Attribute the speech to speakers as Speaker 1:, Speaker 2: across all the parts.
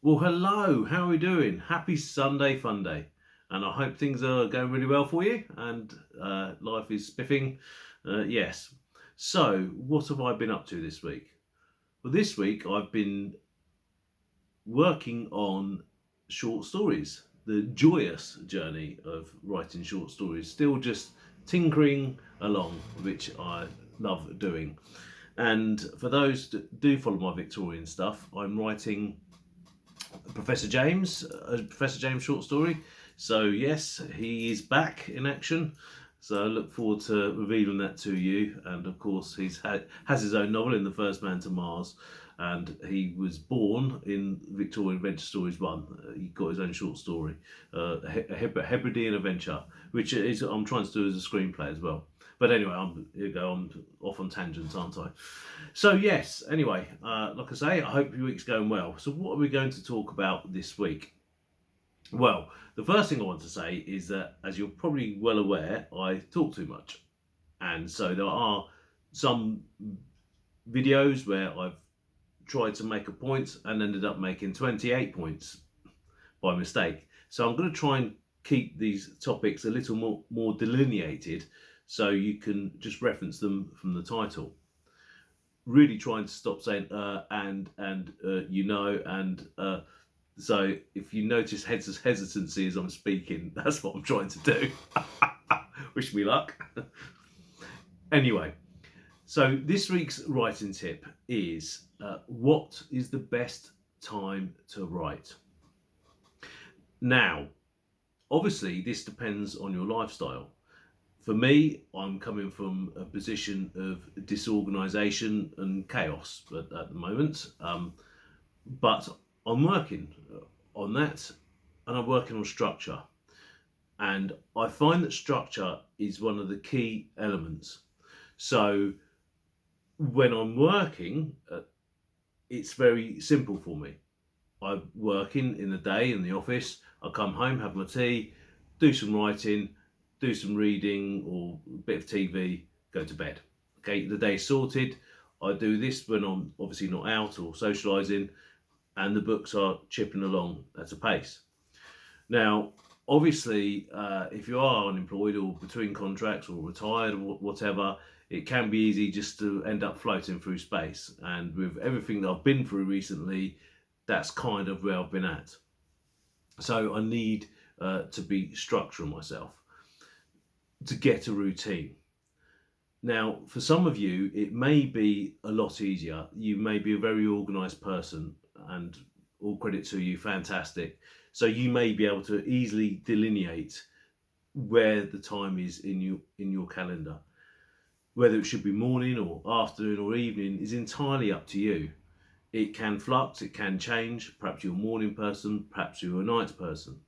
Speaker 1: Well, hello, how are we doing? Happy Sunday fun day. And I hope things are going really well for you and life is spiffing. Yes. So, what have I been up to this week? Well, this week I've been working on short stories, the joyous journey of writing short stories, still just tinkering along, which I love doing. And for those that do follow my Victorian stuff, I'm writing Professor James short story. So yes, he is back in action. So I look forward to revealing that to you. And of course, has his own novel in The First Man to Mars, and he was born in Victorian Adventure Stories 1. He got his own short story, a Hebridean Adventure, which is I'm trying to do as a screenplay as well. But anyway, I'm off on tangents, aren't I? So yes. Anyway, like I say, I hope your week's going well. So what are we going to talk about this week? Well, the first thing I want to say is that, as you're probably well aware, I talk too much, and so there are some videos where I've tried to make a point and ended up making 28 points by mistake. So I'm going to try and keep these topics a little more delineated, so you can just reference them from the title. Really trying to stop saying and and so if you notice hesitancy as I'm speaking, that's what I'm trying to do. Wish me luck. Anyway, so this week's writing tip is what is the best time to write? Now, obviously, this depends on your lifestyle. For me, I'm coming from a position of disorganisation and chaos at the moment, but I'm working on that, and I'm working on structure. And I find that structure is one of the key elements. So when I'm working, it's very simple for me. I'm working in the day in the office. I come home, have my tea, do some writing, do some reading or a bit of TV, go to bed. Okay, the day's sorted. I do this when I'm obviously not out or socialising, and the books are chipping along at a pace. Now, obviously, if you are unemployed or between contracts or retired or whatever, it can be easy just to end up floating through space. And with everything that I've been through recently, that's kind of where I've been at. So I need to be structuring myself to get a routine. Now, for some of you, it may be a lot easier. You may be a very organised person, and all credit to you, fantastic. So you may be able to easily delineate where the time is in your calendar. Whether it should be morning or afternoon or evening is entirely up to you. It can flux, it can change. Perhaps you're a morning person, perhaps you're a night person.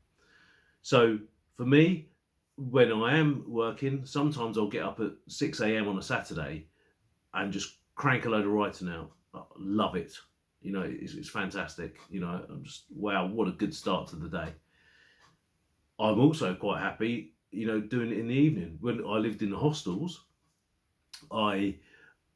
Speaker 1: So for me, when I am working, sometimes I'll get up at 6 a.m. on a Saturday and just crank a load of writing out. I love it. It's fantastic. I'm just, wow, what a good start to the day. I'm also quite happy, doing it in the evening. When I lived in the hostels, I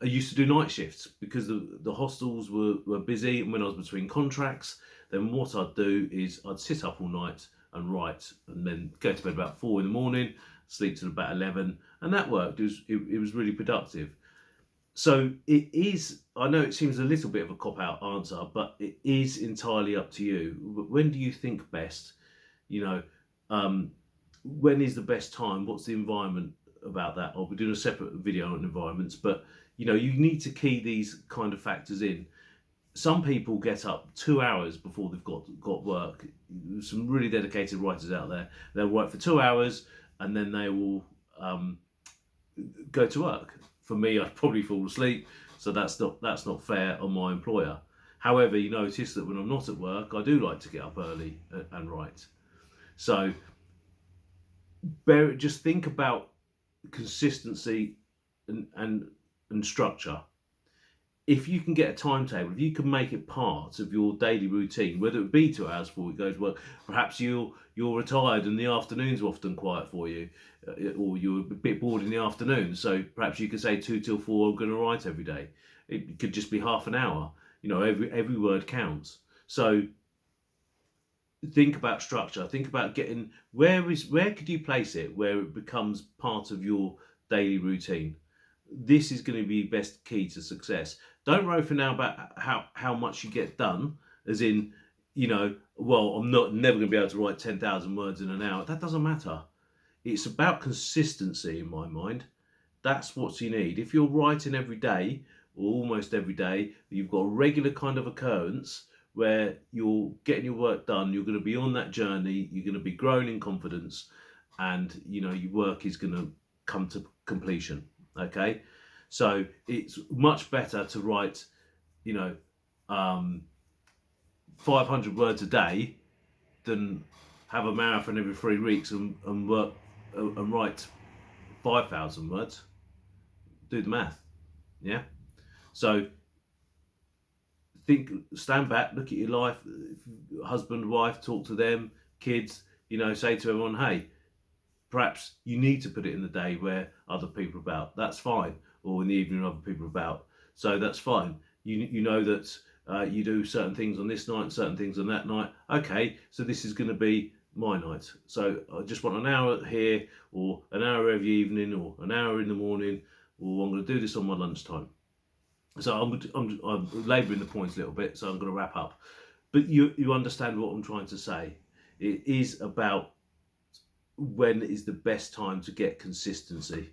Speaker 1: used to do night shifts because the hostels were busy, and when I was between contracts, then what I'd do is I'd sit up all night and write, and then go to bed about 4 in the morning, sleep till about 11, and that worked. It was really productive. So it is, I know it seems a little bit of a cop-out answer, but it is entirely up to you. When do you think best? When is the best time? What's the environment about that? I'll be doing a separate video on environments, but you need to key these kind of factors in. Some people get up 2 hours before they've got work. Some really dedicated writers out there. They'll write for 2 hours and then they will go to work. For me, I'd probably fall asleep, so that's not fair on my employer. However, you notice that when I'm not at work, I do like to get up early and write. So just think about consistency and structure. If you can get a timetable, if you can make it part of your daily routine, whether it be 2 hours before you go to work, perhaps you're retired and the afternoons are often quiet for you, or you're a bit bored in the afternoon, so perhaps you could say 2 till 4 I'm going to write every day. It could just be half an hour. Every word counts. So think about structure. Think about getting where could you place it where it becomes part of your daily routine. This is going to be best key to success. Don't worry for now about how much you get done, as in, well, I'm not never going to be able to write 10,000 words in an hour. That doesn't matter. It's about consistency in my mind. That's what you need. If you're writing every day or almost every day, you've got a regular kind of occurrence where you're getting your work done, you're going to be on that journey, you're going to be growing in confidence, and your work is going to come to completion. Okay, so it's much better to write, you know, um, 500 words a day than have a marathon every 3 weeks and work and write 5,000 words. Do the math, yeah. So think, stand back, look at your life, husband, wife, talk to them, kids. Say to everyone, hey, perhaps you need to put it in the day where other people are about. That's fine, or in the evening other people are about. So that's fine. You know that you do certain things on this night and certain things on that night. Okay, so this is going to be my night. So I just want an hour here, or an hour every evening, or an hour in the morning, or I'm going to do this on my lunchtime. So I'm labouring the points a little bit, so I'm going to wrap up. But you understand what I'm trying to say. It is about when is the best time to get consistency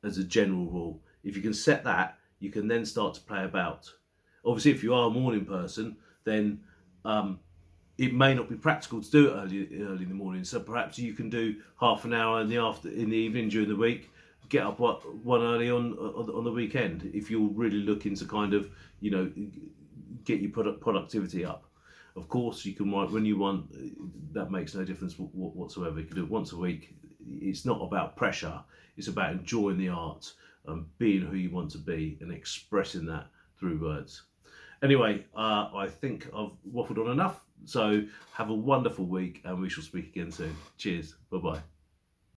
Speaker 1: as a general rule. If you can set that, you can then start to play about. Obviously, if you are a morning person, then it may not be practical to do it early in the morning. So perhaps you can do half an hour in the evening during the week. Get up one early on the weekend if you're really looking to kind of get your productivity up. Of course, you can write when you want. That makes no difference whatsoever. You can do it once a week. It's not about pressure. It's about enjoying the art and being who you want to be and expressing that through words. Anyway, I think I've waffled on enough. So have a wonderful week, and we shall speak again soon. Cheers. Bye bye.